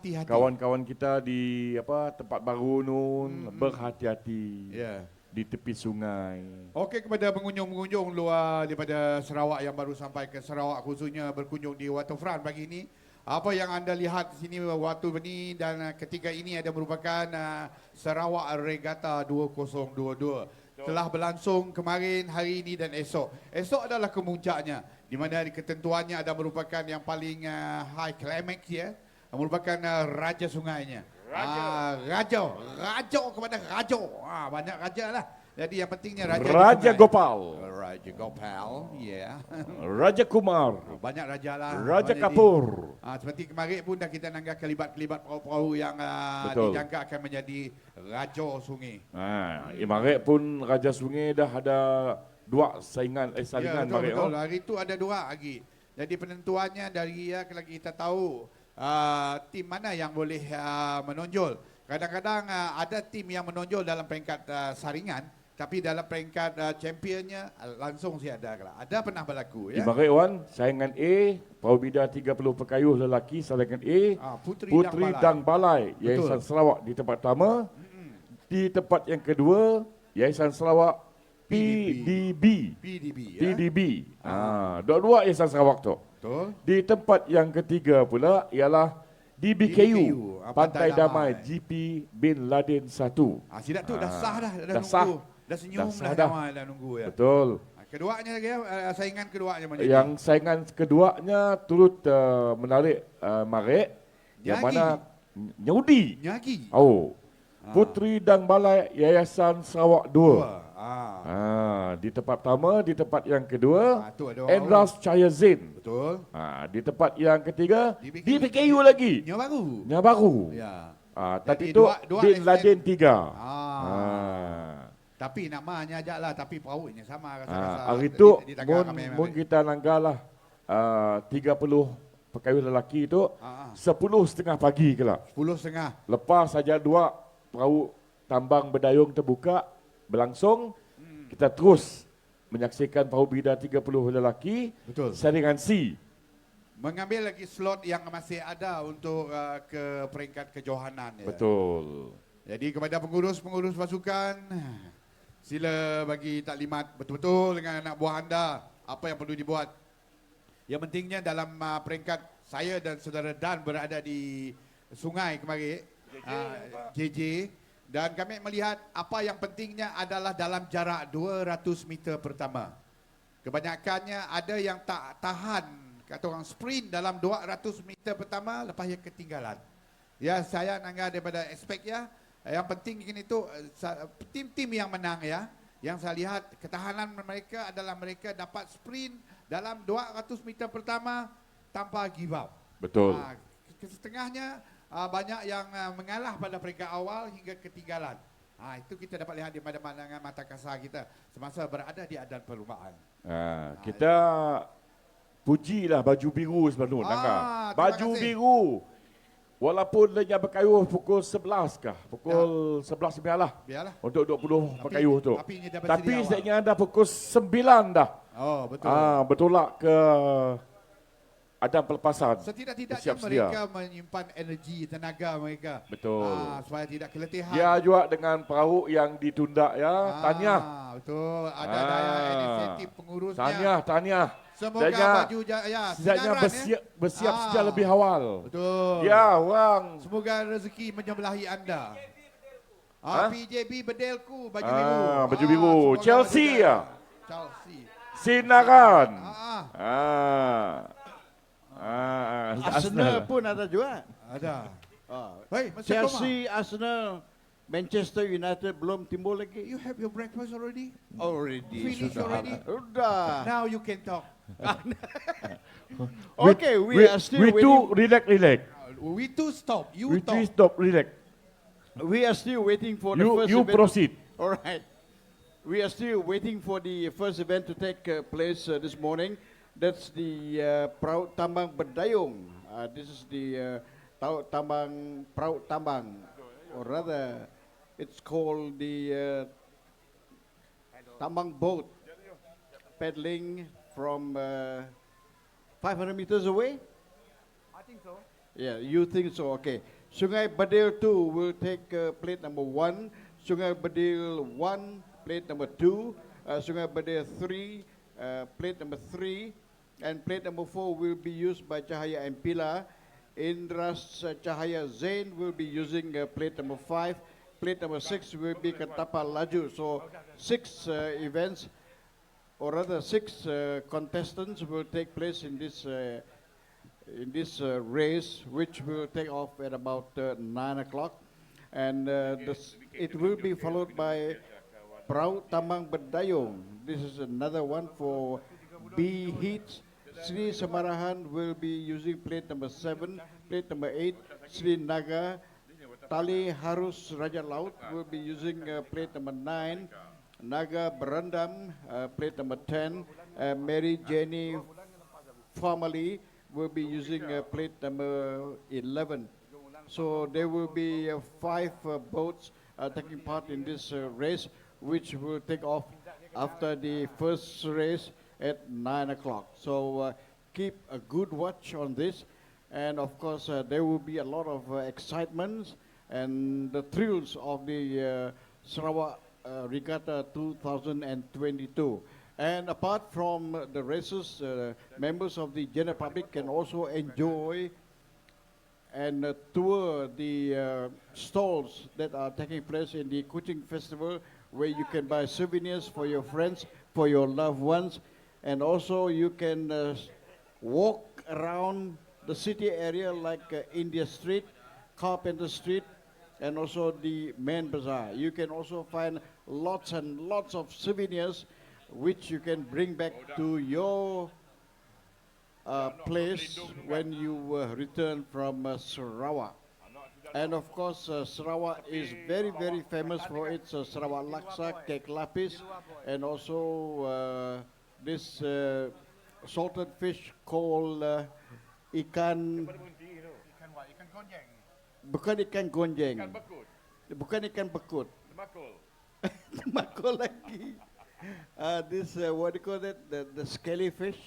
Hati-hati. kawan-kawan kita di tempat baru nun berhati-hati di tepi sungai. Okey, kepada pengunjung-pengunjung luar daripada Sarawak yang baru sampai ke Sarawak, khususnya berkunjung di waterfront pagi ini, apa yang anda lihat di sini waktu ini dan ketika ini ada merupakan Sarawak Regatta 2022. Telah berlangsung kemarin, hari ini dan esok. Esok adalah kemuncaknya, di mana ketentuannya ada merupakan yang paling high climax ya, merupakan raja sungainya. Raja kepada raja. Banyak raja lah. Jadi yang pentingnya raja. Raja Gopal. Raja Gopal, ya. Raja Kumar. Banyak raja lah. Raja Kapur. Seperti kemarin pun dah kita nanggap kelibat-kelibat perahu-perahu yang dijangka akan menjadi raja sungai. Imarik pun Raja Sungai dah ada dua salingan Ya, betul. Hari itu ada dua lagi. Jadi penentuannya dari kalau kita tahu tim mana yang boleh menonjol. Kadang-kadang ada tim yang menonjol dalam peringkat saringan, tapi dalam peringkat championnya langsung ada. Ada pernah berlaku ya. Imarik Wan, saingan A, perahu bida 30 pekayuh lelaki, saingan A, Putri Dang Balai, Yayasan Sarawak di tempat pertama. Di tempat yang kedua, Yayasan Sarawak PDB. Dua-dua Yayasan Sarawak tu. Betul. Di tempat yang ketiga pula ialah DBKU, Pantai Damai GP Bin Laden 1. Sidak tu dah sah dah, dah sah. nunggu. Dah senyum dah damai dah nunggu ya. Betul. Keduanya lagi saingan keduanya mana? Yang saingan keduanya turut menarik Marik, yang mana Nyudi. Nyagi. Putri Dang Balai Yayasan Sarawak 2. Di tempat pertama, di tempat yang kedua, Endras Cahaya Zain. Betul. Di tempat yang ketiga, DBKU lagi. Yang baru. Ya. Tapi itu Bin Laden 3. Tapi namanya aja lah, tapi perahunya sama. Hari itu, mun kita nanggalah 30 pekayuh lelaki itu, 10:30 pagi ke lah. 10:30. Lepas saja dua perahu tambang berdayung terbuka, berlangsung, kita terus menyaksikan perahu bida 30 lelaki. Betul. Saringan C. Mengambil lagi slot yang masih ada untuk ke peringkat kejohanan. Ya. Betul. Jadi kepada pengurus-pengurus pasukan, sila bagi taklimat betul-betul dengan anak buah anda apa yang perlu dibuat. Yang pentingnya dalam peringkat saya dan saudara Dan berada di sungai kemarin, JJ, dan kami melihat apa yang pentingnya adalah dalam jarak 200 meter pertama. Kebanyakannya ada yang tak tahan, kata orang sprint dalam 200 meter pertama, lepas yang ketinggalan. Ya, saya nanggap daripada aspek ya, yang penting itu tim-tim yang menang ya. Yang saya lihat ketahanan mereka adalah mereka dapat sprint dalam 200 meter pertama tanpa give up. Betul. Setengahnya banyak yang mengalah pada peringkat awal hingga ketinggalan. Itu kita dapat lihat di pandangan mata kasar kita semasa berada di adan perlumbaan. Kita pujilah baju biru sebelum baju biru. Walaupun dia berkayuh pukul 11 kah? Pukul 11 biarlah. Untuk 20 berkayuh tu. Tapi sebenarnya dah pukul 9 dah. Betul. Bertolak ke ada pelepasan. Setidak-tidaknya mereka menyimpan energi, tenaga mereka. Betul. Supaya tidak keletihan. Dia juga dengan perahu yang ditunda ya. Tahniah. Betul. Ada daya inisiatif pengurusnya. Tahniah. Semoga baju sejaknya bersiap sejak lebih awal. Betul. Ya, orang. Semoga rezeki menyebelahi anda. PJB Bedelku baju biru. Baju biru. Chelsea ya. Chelsea. Sinaran. Arsenal pun ada juga. Ada. Chelsea, Arsenal, Manchester United belum timbul lagi. You have your breakfast already? Finished already? Sudah. Now you can talk. Okay, we are still waiting. We too relax. We too stop. You stop, relax. We are still waiting for the first event. You proceed. All right. We are still waiting for the first event to take place this morning. That's the Perahu Tambang Berdayung. This is the Perahu Tambang, or rather, it's called the Tambang boat, paddling from 500 meters away. I think so. Yeah, you think so? Okay. Sungai Badil 2 will take plate number 1. Sungai Badil 1, plate number 2. Sungai Badil 3, plate number 3. And plate number 4 will be used by Cahaya and Pila. Indras Cahaya Zain will be using plate number 5. Plate number 6 will be Ketapa Laju. So 6 events, or rather 6 contestants will take place in this race, which will take off at about 9 o'clock. And it will be followed by Perahu Tambang Berdayung. This is another one for B heats. Sri Samarahan will be using plate number 7, plate number 8. Sri Naga Tali Harus Raja Laut will be using plate number 9. Naga Berendam, plate number 10. Mary Jenny Family will be using plate number 11. So there will be 5 boats taking part in this race, which will take off after the first race at 9 o'clock. So keep a good watch on this. And of course, there will be a lot of excitement and the thrills of the Sarawak Regatta 2022. And apart from the races, members of the general public can also enjoy and tour the stalls that are taking place in the Kuching Festival, where you can buy souvenirs for your friends, for your loved ones, and also you can walk around the city area like India Street, Carpenter Street, and also the main bazaar. You can also find lots and lots of souvenirs which you can bring back to your place when you return from Sarawak. And of course, Sarawak is very, very famous for its Sarawak laksa, cake lapis, and also this salted fish called ikan. Bukan ikan gonjeng. Bukan ikan bekut. Temakul lagi. This what do you call that? The scaly fish.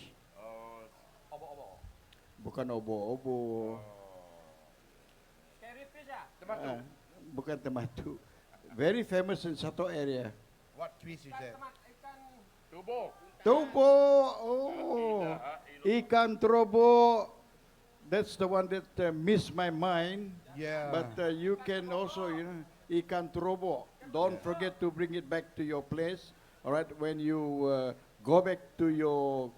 Bukan obo-obo. Bukan tematu. Very famous in Sato area. What fish is that? Tubo. Oh, ikan trobo. That's the one that missed my mind. Yeah. But you can also, ikan trobo. Don't forget to bring it back to your place. All right, when you go back to your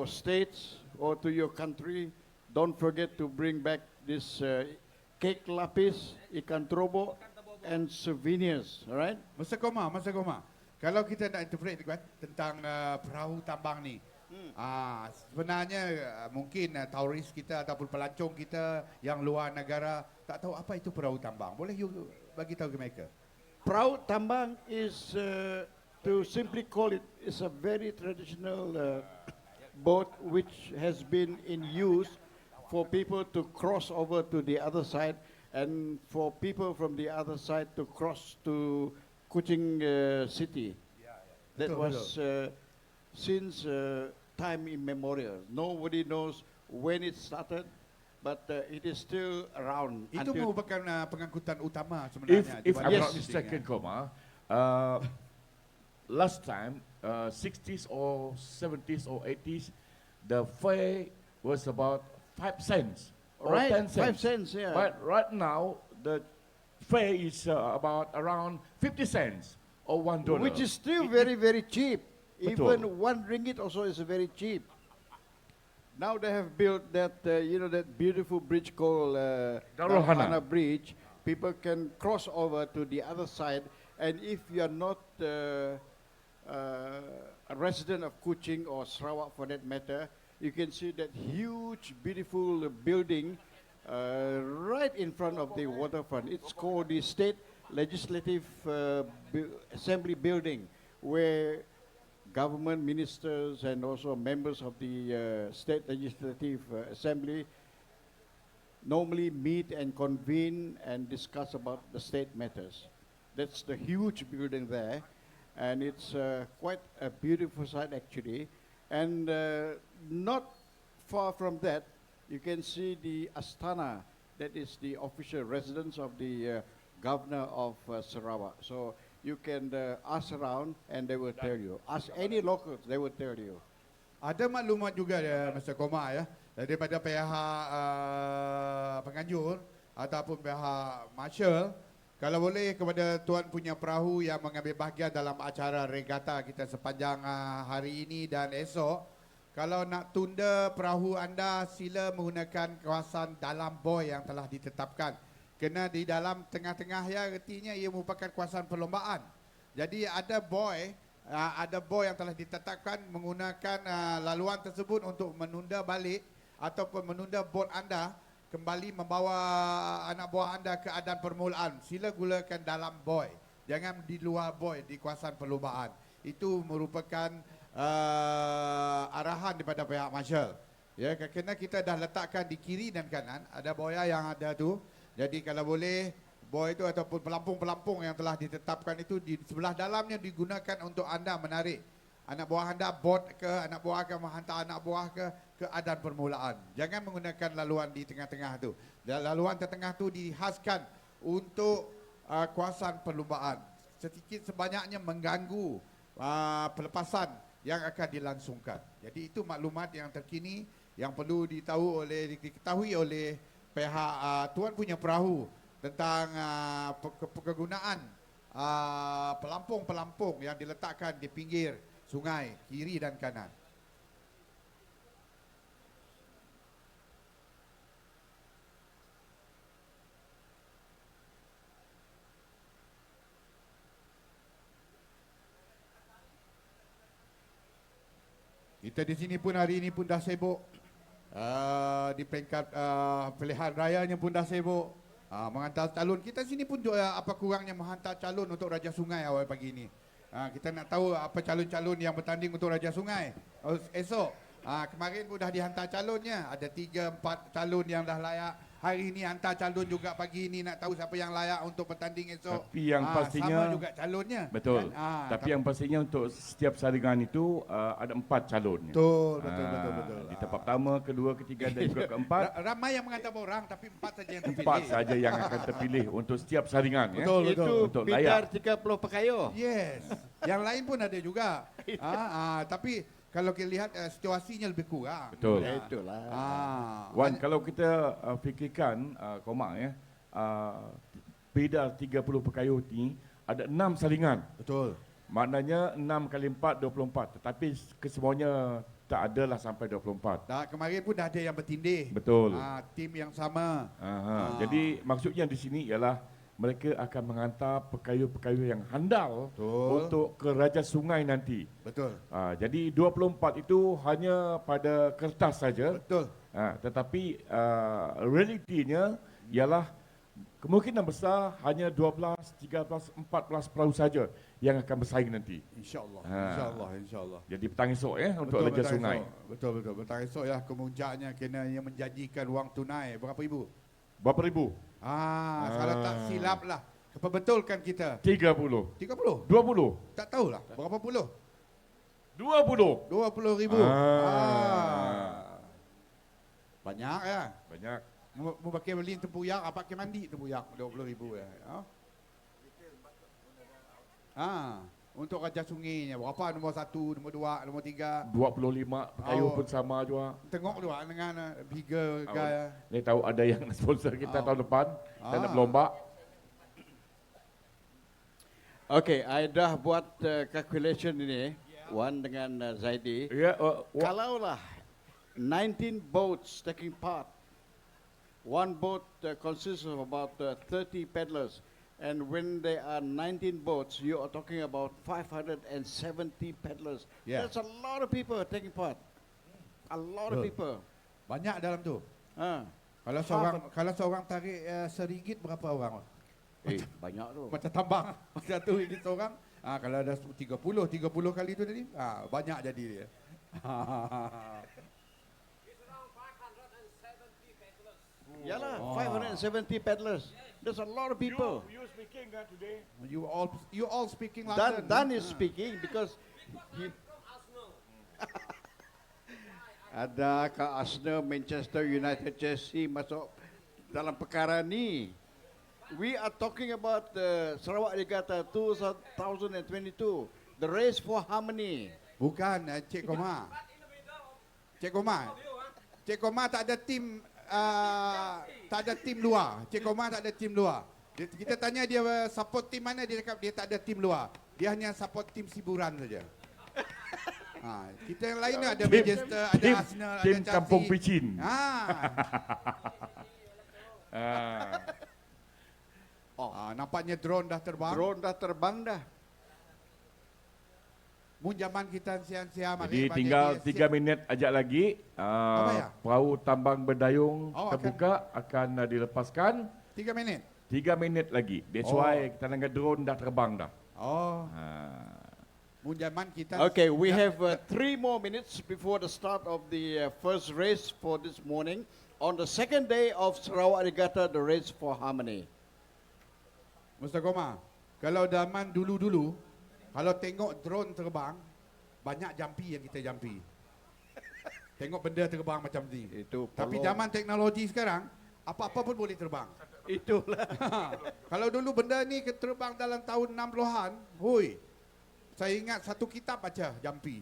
states or to your country, don't forget to bring back this cake lapis, ikan trobo, and souvenirs. All right. Masa Koma. Kalau kita nak interpret kan, tentang perahu tambang ni, sebenarnya mungkin turis kita ataupun pelancong kita yang luar negara tak tahu apa itu perahu tambang. Boleh you bagi tahu ke mereka? Perahu tambang is, to simply call it, is a very traditional boat which has been in use for people to cross over to the other side and for people from the other side to cross to Kuching city. That Betul, was since time immemorial. Nobody knows when it started, but it is still around. Itu until merupakan pengangkutan utama sebenarnya. If I'm dibanding not fishing, mistaken, last time, 60s or 70s or 80s, the fare was about 5 cents or Right, 10 cents. 5 cents, yeah. But right now, the fare is about around 50 cents or $1. Which is still very, very cheap. Betul. Even 1 ringgit also is very cheap. Now they have built that, that beautiful bridge called Darul Hana. Hana Bridge. People can cross over to the other side. And if you are not a resident of Kuching or Sarawak for that matter, you can see that huge, beautiful building right in front of the waterfront. It's called the State Legislative Assembly Building, where government ministers and also members of the State Legislative Assembly normally meet and convene and discuss about the state matters. That's the huge building there, and it's quite a beautiful site actually. And not far from that, you can see the Astana That is the official residence of the governor of Sarawak. So you can ask around and they will tell you. Ask any locals, they will tell you. Ada maklumat juga Mr. Komar ya daripada pihak penganjur ataupun pihak marshal, kalau boleh kepada tuan punya perahu yang mengambil bahagian dalam acara regata kita sepanjang hari ini dan esok, kalau nak tunda perahu anda sila menggunakan kawasan dalam buoy yang telah ditetapkan. Kena di dalam tengah-tengah ya, artinya ia merupakan kawasan perlombaan. Jadi ada buoy yang telah ditetapkan menggunakan laluan tersebut untuk menunda balik ataupun menunda bot anda kembali membawa anak buah anda ke keadaan permulaan. Sila gunakan dalam buoy, jangan di luar buoy di kawasan perlombaan. Itu merupakan arahan daripada pihak marshal. Ya, kerana kita dah letakkan di kiri dan kanan ada buoy yang ada tu. Jadi kalau boleh buoy itu ataupun pelampung-pelampung yang telah ditetapkan itu di sebelah dalamnya digunakan untuk anda menarik anak buah anda bot ke, anak buah akan menghantar anak buah ke keadaan permulaan. Jangan menggunakan laluan di tengah-tengah tu. Dan laluan tengah tu dihaskan untuk kawasan perlombaan. Sedikit sebanyaknya mengganggu pelepasan yang akan dilangsungkan. Jadi itu maklumat yang terkini yang perlu diketahui oleh pihak tuan punya perahu tentang kegunaan pelampung-pelampung yang diletakkan di pinggir sungai kiri dan kanan. Kita di sini pun hari ini pun dah sibuk. Di peringkat pilihan rayanya pun dah sibuk. Menghantar calon. Kita sini pun apa kurangnya menghantar calon untuk Raja Sungai awal pagi ini. Kita nak tahu apa calon-calon yang bertanding untuk Raja Sungai esok. Kemarin pun dah dihantar calonnya. Ada 3-4 calon yang dah layak. Hari ini hantar calon juga pagi ini nak tahu siapa yang layak untuk bertanding esok. Tapi yang pastinya sama juga calonnya. Betul. Kan? Tapi yang pastinya untuk setiap saringan itu ada 4 calon. Betul. Di tempat pertama, kedua, ketiga dan juga keempat. Ramai yang mengantar orang tapi 4 saja yang terpilih. 4 saja yang akan terpilih untuk setiap saringan. Betul. Itu Untuk bidar layak. 30 pekayo. Yes. Yang lain pun ada juga. Tapi kalau kita lihat situasinya lebih kurang. Betul. Ya, itulah. Wan, kalau kita fikirkan Komar ya, bidar 30 pekayuh ni ada 6 saringan. Betul. Maknanya 6 kali 4 24. Tetapi kesemuanya tak adalah sampai 24. Kemarin pun dah ada yang bertindih. Betul. Tim yang sama. Jadi maksudnya di sini ialah mereka akan menghantar pekayuh-pekayuh yang handal untuk ke Raja Sungai nanti. Betul. Jadi 24 itu hanya pada kertas saja. Betul. Tetapi realitinya ialah kemungkinan besar hanya 12, 13, 14 perahu saja yang akan bersaing nanti. InsyaAllah. InsyaAllah. Jadi petang esok untuk Raja Sungai. Betul. Petang esok ya, kemuncaknya kena yang menjanjikan wang tunai. Berapa ribu? Berapa ribu? Kalau tak silap lah. Betulkan kita. 30. 30? 20. Tak tahulah. Berapa puluh? 20. 20 ribu. Banyak ya. Banyak. Mau pakai beli tempuyak, apa pakai mandi tempuyak 20 ribu ya. Untuk Raja Sungainya berapa? Nombor 1, nombor 2, nombor 3. 25 pekayuh pun sama juga. Tengok juga dengan bigger guy. Ni tahu ada yang sponsor kita tahun depan. Kita nak berlomba. Okay, I dah buat calculation ini, Wan dengan Zaidi. Ya, Kalaulah 19 boats taking part, one boat consists of about 30 paddlers. And when there are 19 boats, you are talking about 570 paddlers. Yeah. That's a lot of people taking part. A lot of people. Banyak dalam tu. Kalau seorang tarik RM1 berapa orang? Banyak tu. Macam tambang. Macam RM1 seorang. Kalau ada 30 kali tu tadi, banyak jadi dia. Yalah, 570 paddlers. There's a lot of people. You speaking today? You all speaking London. Dan is speaking because he ada ke Arsenal, Manchester United, Chelsea masuk dalam perkara ni. We are talking about Sarawak Regatta 2022, the race for harmony. Bukan Cik Koma. Cik Koma. Cik Koma tak ada tim luar. Cik Koma tak ada tim luar. Kita tanya dia support tim mana, dia cakap dia tak ada tim luar. Dia hanya support tim Siburan saja. Kita yang lain ada Manchester, ada Arsenal, ada tim Chelsea. Kampung Picin. Nampaknya drone dah terbang. Drone dah terbang dah. Mun zaman kita siang-siang Jadi tinggal 3 minit ajak lagi. ya? Perahu tambang berdayung terbuka akan dilepaskan. 3 minit. 3 minit lagi. That's why kita dengan drone dah terbang dah. Mun zaman kita. Okay, we have 3 more minutes before the start of the first race for this morning. On the second day of Sarawak Regatta, the race for harmony. Mr. Koma, kalau zaman dulu-dulu, kalau tengok drone terbang, banyak jampi yang kita jampi. Tengok benda terbang macam ni. Itu Tapi pelong. zaman teknologi sekarang, apa-apa pun boleh terbang. Itulah. Kalau dulu benda ni terbang dalam tahun 60-an, hui, saya ingat satu kitab baca jampi.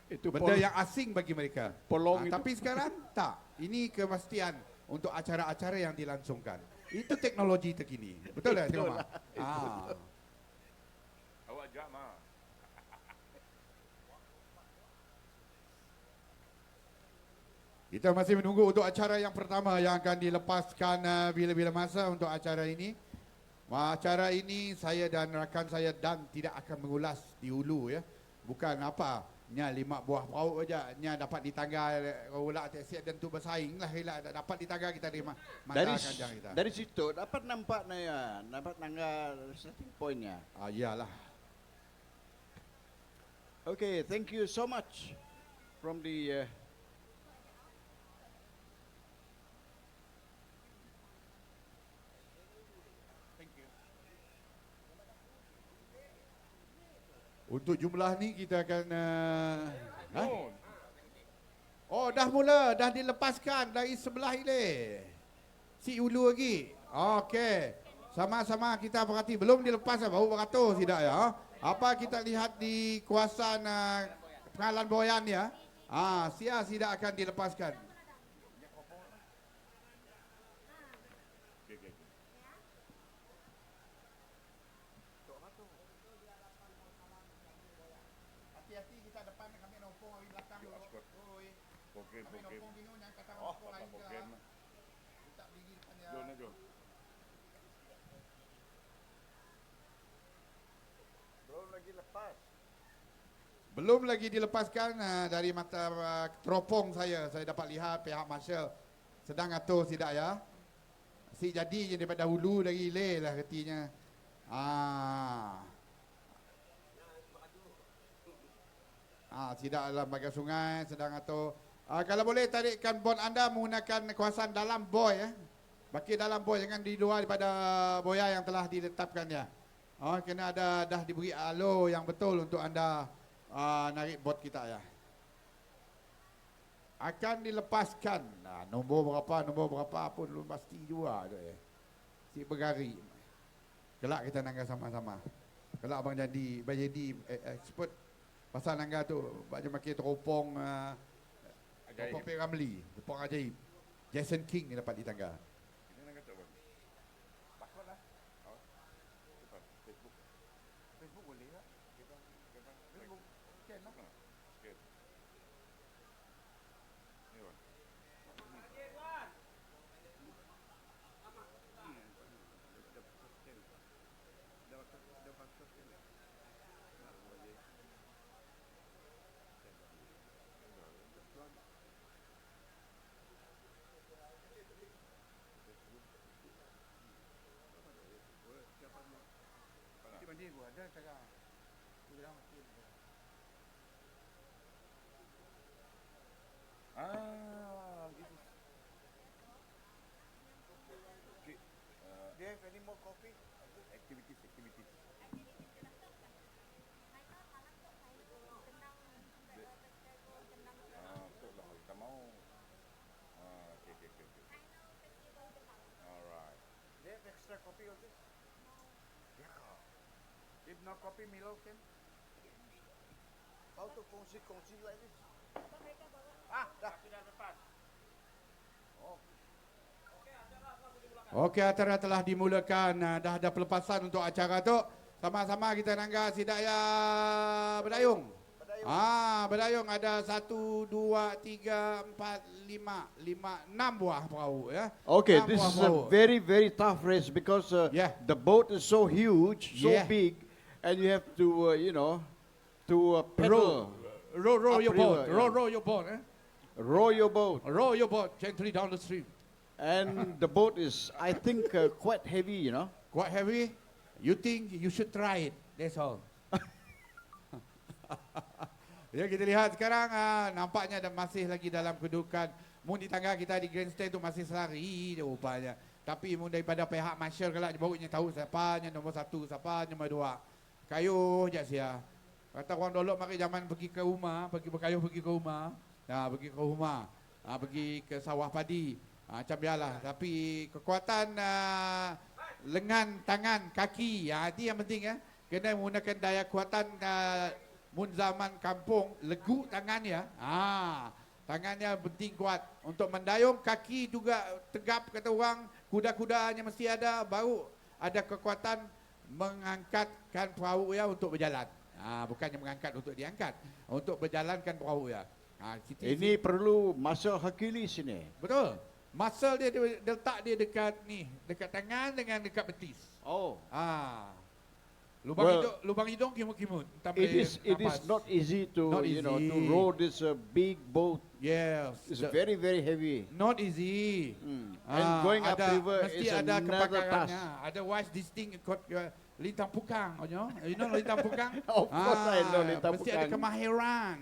Itu Benda yang asing bagi mereka. Polong itu. Tapi sekarang tak. Ini kepastian untuk acara-acara yang dilangsungkan. Itu teknologi terkini. Betul tak, Cik Omar? Awak jam ah. Kita masih menunggu untuk acara yang pertama yang akan dilepaskan bila-bila masa untuk acara ini. Acara ini saya dan rakan saya dan tidak akan mengulas di hulu ya. Bukan apa, nya 5 buah perahu aja, nya dapat di tangga ulat siap dan tu bersaing lah hilak dapat di tangga kita terima. Dari situ dapat nampak dapat nangga starting pointnya. Iyalah. Okay, thank you so much from the Untuk jumlah ni kita akan Oh, dah mula, dah dilepaskan dari sebelah ini. Si ulu lagi. Okey. Sama-sama kita perhati, belum dilepas baru beratus tidak ya. Apa kita lihat di kawasan pengalan boyan ya. Sia tidak akan dilepaskan. Hati-hati kita depan kami nompong di belakang dulu. Kami nompong gini yang kata nompong lain ke. Tak pergi depan ya. Belum lagi dilepaskan dari mata teropong saya dapat lihat pihak marshal sedang atur tidak ya. Si jadi je daripada hulu dari hilir lah ketinya. Tidak dalam bahagian sungai sedang atur. Kalau boleh tarikkan bon anda menggunakan kawasan dalam boy ya. Baki dalam boy, jangan di luar daripada boya yang telah ditetapkan ya. Kena ada dah diberi alur yang betul untuk anda narik bot kita ya. Akan dilepaskan. Nombor berapa pun belum pasti juga tu ya. Si bergari. Kelak kita nangga sama-sama. Kelak abang jadi expert pasal nangga tu. Baca makin teropong teropong P. Ramlee, teropong ajaib. Jason King ni dapat di tangga. Okey, acara telah dimulakan. Dah ada pelepasan untuk acara tu. Sama-sama kita nangga si daya berdayung. Berdayung ada 1, 2, 3, 4, 5, 6 buah perahu ya. Okay, 6 this buah is perahu. a very tough race because Yeah. the boat is so huge, so Yeah. big, and you have to, to pedal, Row your boat. upriver, yeah. Row your boat. row your boat, Row your boat gently down the stream. and the boat is, I think, quite heavy, Quite heavy. You think you should try it. That's all. Ya, kita lihat sekarang nampaknya masih lagi dalam kedudukan mun di tangga kita di grandstand tu masih selari rupanya. Tapi mun daripada pihak marshal kelak barunya tahu siapanya nombor 1, siapanya nombor 2. Kayuh je sia. Kata orang dolok mari zaman pergi ke rumah, pergi berkayuh pergi ke rumah. Pergi ke rumah. Pergi ke sawah padi. Macam biarlah. Tapi kekuatan lengan, tangan, kaki, itu yang penting ya. Kena menggunakan daya kuatan mun zaman kampung, legu tangannya. Tangannya penting kuat. Untuk mendayung, kaki juga tegap kata orang. Kuda-kudanya mesti ada, baru ada kekuatan mengangkatkan perahu ya untuk berjalan. Bukannya mengangkat untuk diangkat, untuk berjalankan perahu ya. Ini perlu muscle Hercules ini. Betul. Muscle dia letak dia dekat ni, dekat tangan dengan dekat betis. Oh. Lubang hidung kimut-kimut. It is not easy to Not to easy. row this big boat. Yes. It's very heavy. Not easy. And going upriver mesti is ada another kepakarannya. task. Otherwise this thing ikut lintang pukang, you know lintang pukang? Of course I know lintang mesti ada pukang. kemahiran.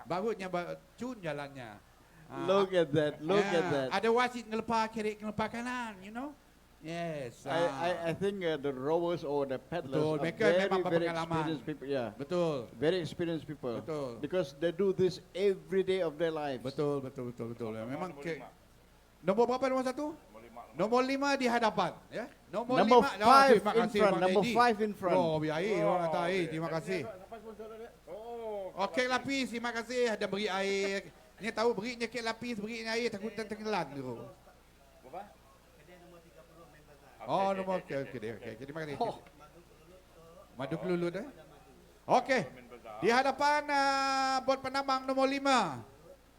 Barunya cun jalannya. Look at that. Look at that. Otherwise it ngelepah kiri, ngelepah kanan, you know? Yes. I think the rowers or the paddlers Betul, are mereka very memang very berpengalaman. experienced people. Yeah, Betul. very experienced people. Betul. Because they do this every day of their lives. Betul. Memang nombor berapa nombor 1? Nombor 5 di hadapan, ya. Number 5. 5 terima in kasih, front. Bang Number Eddie. 5 in front. Oh, biar orang kata terima kasih. Okey lapis, terima kasih ada beri air. Ni tahu berinya kek lapis, berinya air takut tenggelam tu. Oh, nombor okey. Terima kasih. Madu kelulut Okey. Di hadapan bot penambang nombor 5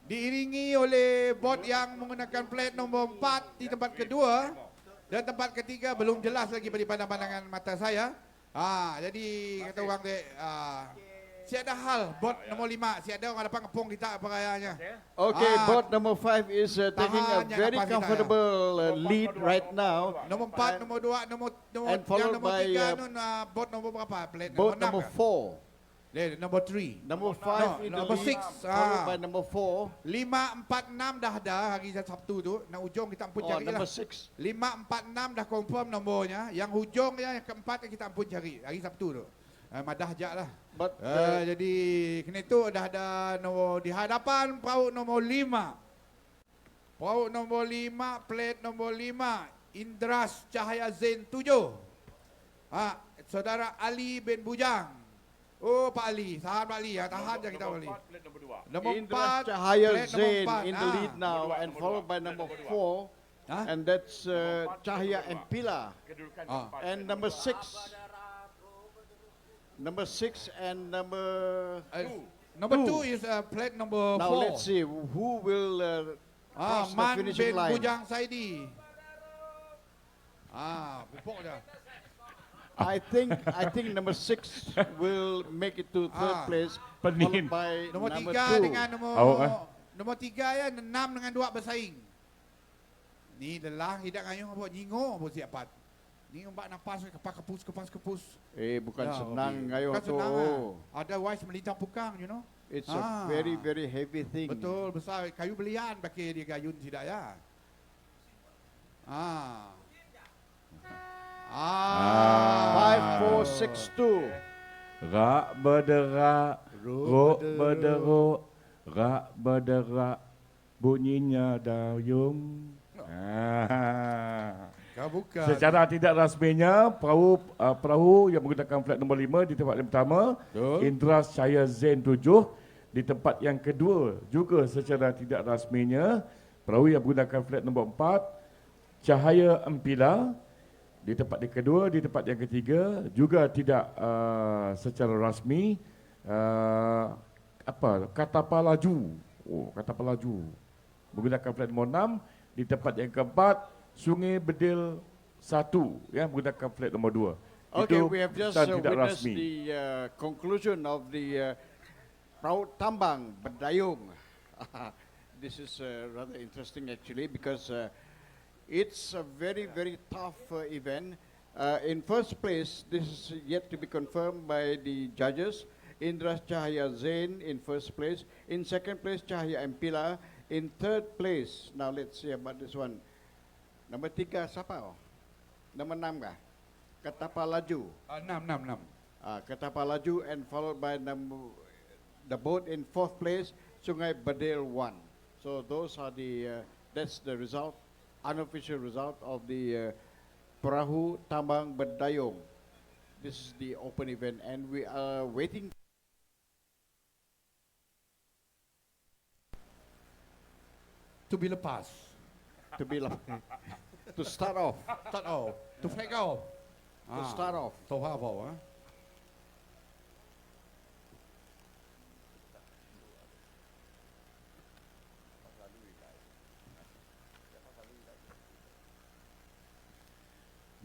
diiringi oleh bot yang menggunakan plat nombor 4 di tempat kedua dan tempat ketiga belum jelas lagi daripada pandangan mata saya. Jadi kata orang dia si ada hal bot nombor 5, si ada orang dapat ngepung kita apa kayanya. Okay, boat number 5 is taking a Tahan, very jangan comfortable lead right now. Nombor 4, nombor 2, nombor And followed yang nombor by, 3 nun bot nombor berapa? Plat Boat nombor number 6. 4. Nombor 3. Number 5 in the number lead, 6. followed by number 4. 5, 4, 6 dah ada hari Sabtu tu. Nak ujung kita ampun Oh, cari lah. number 6. 5, 4, 6 dah confirm nombornya. Yang hujung yang keempat kita ampun cari hari Sabtu tu. Madah jak lah. But Jadi kena itu dah ada nombor di hadapan perahu nombor 5. Perahu nombor 5, plat nombor 5. Indras Cahaya Zain 7. Saudara Ali bin Bujang. Oh Pak Ali, sahabat Pak Ali, tahan je kita Pak Ali. Nombor 4, Indra Cahaya plat nombor Zain 4. in the lead now and followed by number 4. And that's Cahaya and Pila. And number 6. Number 6 and number Number 2 is plat number 4. Now let's see who will cross the Man finishing bin line. Bujang Saidi. Pupuk dia. I think number 6 will make it to third place, Penin. followed by Nombor number 3 2. dengan nombor 3 ya 6 dengan 2 bersaing. Ni lelah hidak ngayuh apa nyingo apa siapat. Ni umbak nafas kepus. Bukan Ya, senang okey. ngayo Bukan tu. senang. Otherwise melintang pukang, you know. It's a very heavy thing. Betul, besar. Kayu belian pakai dia gayun tidak ya. 5, 4, 6, 2. Rak berderak, rok berderuk, rak berderak, bunyinya dayung. Bukan. Secara tidak rasminya, perahu yang menggunakan flag nombor 5 di tempat yang pertama, Betul. Indras Cahaya Zain 7 di tempat yang kedua. Juga secara tidak rasminya, perahu yang menggunakan flag nombor 4, Cahaya Empila di tempat yang kedua. Di tempat yang ketiga juga tidak secara rasmi, Katapa Laju. Katapa Laju menggunakan flag nombor 6. Di tempat yang keempat, Sungai Bedil 1 yang menggunakan flag nombor 2. Okay, Itu we have just keputusan tidak witnessed rasmi. the conclusion of the Perahu Tambang Berdayung. This is rather interesting actually because it's a very, very tough event. In first place, this is yet to be confirmed by the judges. Indras Cahaya Zain in first place. In second place, Cahaya Empila. In third place, now let's see about this one. Nombor 3 siapa? Nombor 6 kah? Katapa Laju. 6. Katapa Laju, and followed by the boat in fourth place, Sungai Bedil 1. So those are that's the result, unofficial result of the Perahu Tambang Berdayung. This is the open event, and we are waiting To be lepas. to be to start off. Start off. To flag off. To start off. Tahu apa?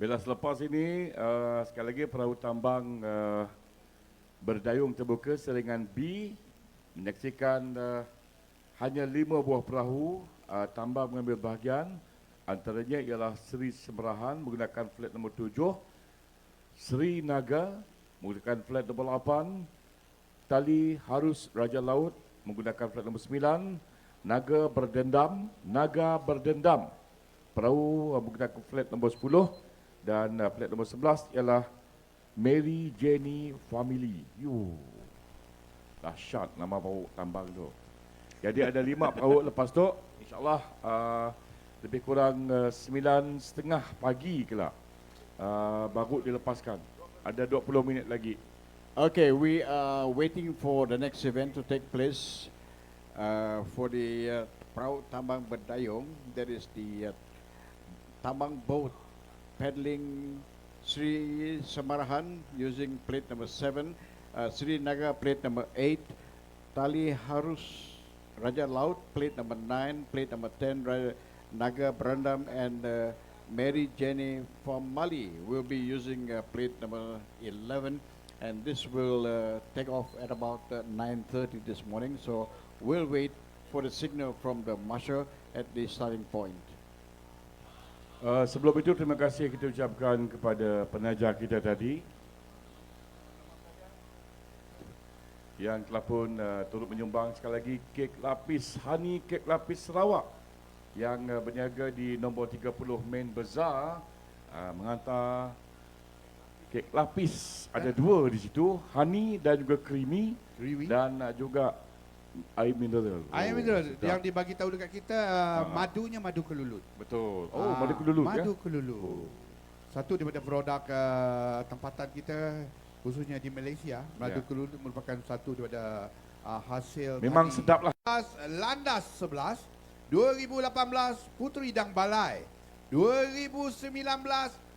Bila selepas ini, sekali lagi perahu tambang berdayung terbuka seringan B menyaksikan hanya 5 buah perahu tambang mengambil bahagian. Antaranya ialah Sri Semerahan menggunakan flag nombor 7, Sri Naga menggunakan flag nombor 8, Tali Harus Raja Laut menggunakan flag nombor 9, Naga Berdendam perahu menggunakan flag nombor 10, dan flag nombor 11 ialah Mary Jenny Family. Dahsyat nama perahu tambang tu. Jadi ada 5 perahu lepas tu, insyaAllah lebih kurang 9:30 pagi kelak baru dilepaskan. Ada 20 minit lagi. Okay, we are waiting for the next event to take place for the Perahu Tambang Berdayung. That is the tambang boat paddling Sri Semarahan using plate number 7, Sri Naga plate number 8, Tali Harus Raja Laut plate number 9, plate number 10, Naga Berendam, and Mary Jenny from Mali will be using plate number 11, and this will take off at about 9:30 this morning. So we'll wait for the signal from the marshal at the starting point. Sebelum itu, terima kasih kita ucapkan kepada penaja kita tadi yang telah pun turut menyumbang sekali lagi kek lapis Honey Kek Lapis Sarawak yang berniaga di nombor 30 Main Bazaar, menghantar kek lapis. Ada 2 di situ, honey dan juga creamy. Dan juga air mineral. Air mineral sedap. yang dibagi tahu dekat kita madunya madu kelulut. Betul. Madu kelulut ya. Madu kelulut. Satu daripada produk tempatan kita khususnya di Malaysia. Madu kelulut merupakan satu daripada hasil Memang sedap lah. Landas 11 2018 Puteri Dang Balai, 2019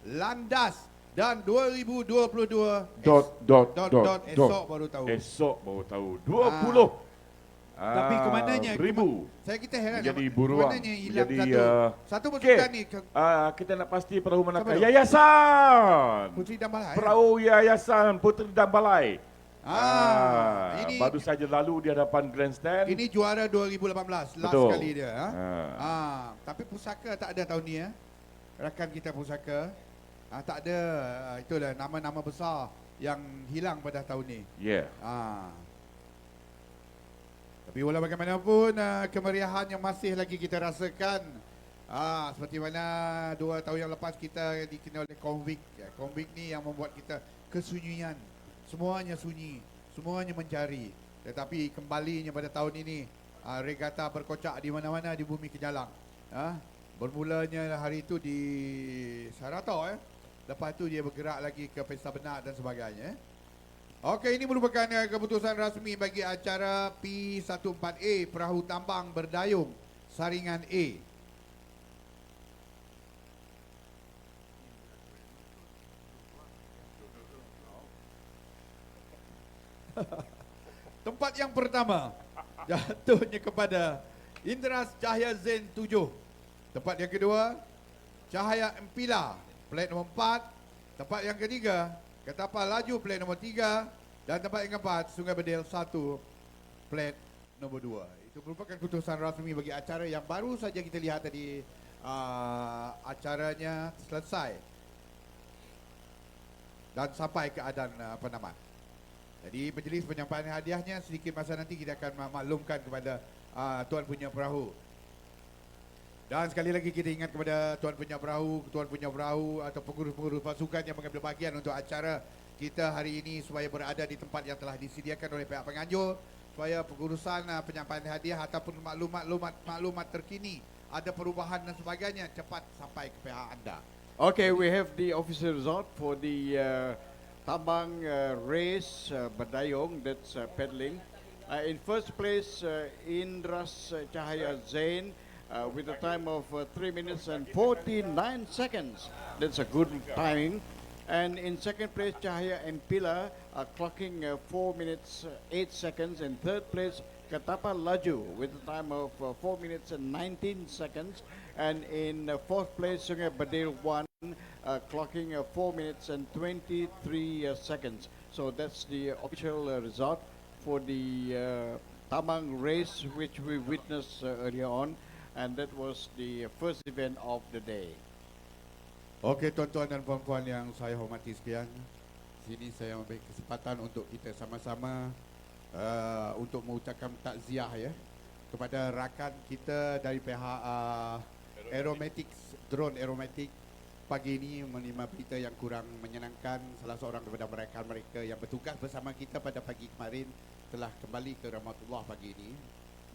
Landas, dan 2022 esok baru tahu. Esok baru tahu. 20 Tapi ke mananya? ribu. Saya kita heran Jadi buruan. Kemananya hilang Jadi satu pasukan ni kita nak pasti perahu manakah? Siapa tu? Yayasan. Puteri Dang Balai. Perahu Yayasan Puteri Dang Balai. Ini baru saja lalu di hadapan grandstand. ini juara 2018 last Betul. kali dia. Tapi pusaka tak ada tahun ni ya. Rakan kita pusaka tak ada. Itulah nama-nama besar yang hilang pada tahun ni. Ya. Tapi walau bagaimanapun kemeriahan yang masih lagi kita rasakan. Seperti mana 2 tahun yang lepas kita dikenal oleh konvik. Konvik ni yang membuat kita kesunyian. Semuanya sunyi, semuanya mencari. Tetapi kembalinya pada tahun ini regata berkocak di mana-mana di bumi Kejalang. Bermulanya hari itu di Saratau Lepas tu dia bergerak lagi ke Pesta Benak dan sebagainya. Okey, ini merupakan keputusan rasmi bagi acara P14A Perahu Tambang Berdayung Saringan A. Tempat yang pertama jatuhnya kepada Indras Cahaya Zain 7. Tempat yang kedua Cahaya Empila plat nombor 4. Tempat yang ketiga Ketapal Laju plat nombor 3. Dan tempat yang keempat Sungai Bedil 1 plat nombor 2. Itu merupakan keputusan rasmi bagi acara yang baru saja kita lihat tadi. Acaranya selesai dan sampai keadaan penamat. Jadi majlis penyampaian hadiahnya sedikit masa nanti kita akan maklumkan kepada tuan punya perahu. Dan sekali lagi kita ingat kepada tuan punya perahu atau pengurus-pengurus pasukan yang mengambil bahagian untuk acara kita hari ini supaya berada di tempat yang telah disediakan oleh pihak penganjur, supaya pengurusan penyampaian hadiah ataupun maklumat terkini, ada perubahan dan sebagainya cepat sampai ke pihak anda. Okay, we have the official result for the Tambang race Berdayung, that's paddling. In first place, Indras Cahaya Zain with a time of 3 minutes and 49 seconds. That's a good timing. And in second place, Cahaya Empila clocking 4 minutes 8 seconds. In third place, Ketapal Laju with a time of 4 minutes and 19 seconds. And in fourth place, Sungai Bedil 1 clocking 4 minutes and 23 seconds. So that's the official result for the Tambang race which we witnessed earlier on. And that was the first event of the day. Okey, tuan-tuan dan puan-puan yang saya hormati sekalian, sini saya ambil kesempatan untuk kita sama-sama untuk mengucapkan takziah kepada rakan kita dari pihak Aeromatics, drone Aeromatic. Pagi ini menerima berita yang kurang menyenangkan. Salah seorang daripada mereka yang bertugas bersama kita pada pagi kemarin telah kembali ke rahmatullah pagi ini,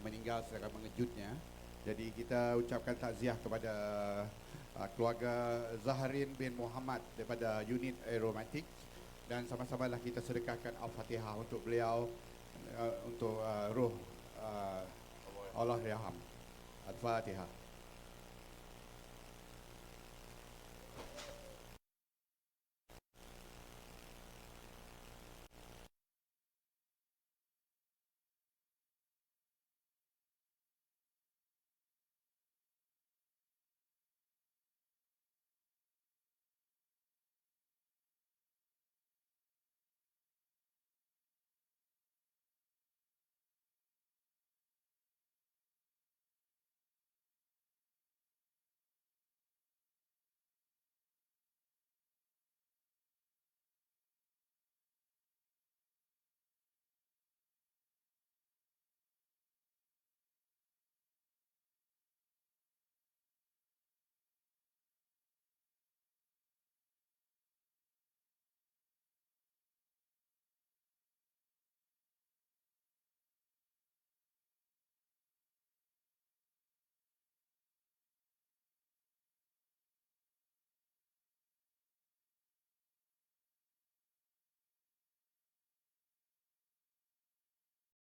meninggal secara mengejutnya. Jadi kita ucapkan takziah kepada keluarga Zaharin bin Muhammad daripada unit Aeromatic, dan sama-samalah kita sedekahkan Al-Fatihah untuk beliau, untuk roh Allah Yarham. Al-Fatihah.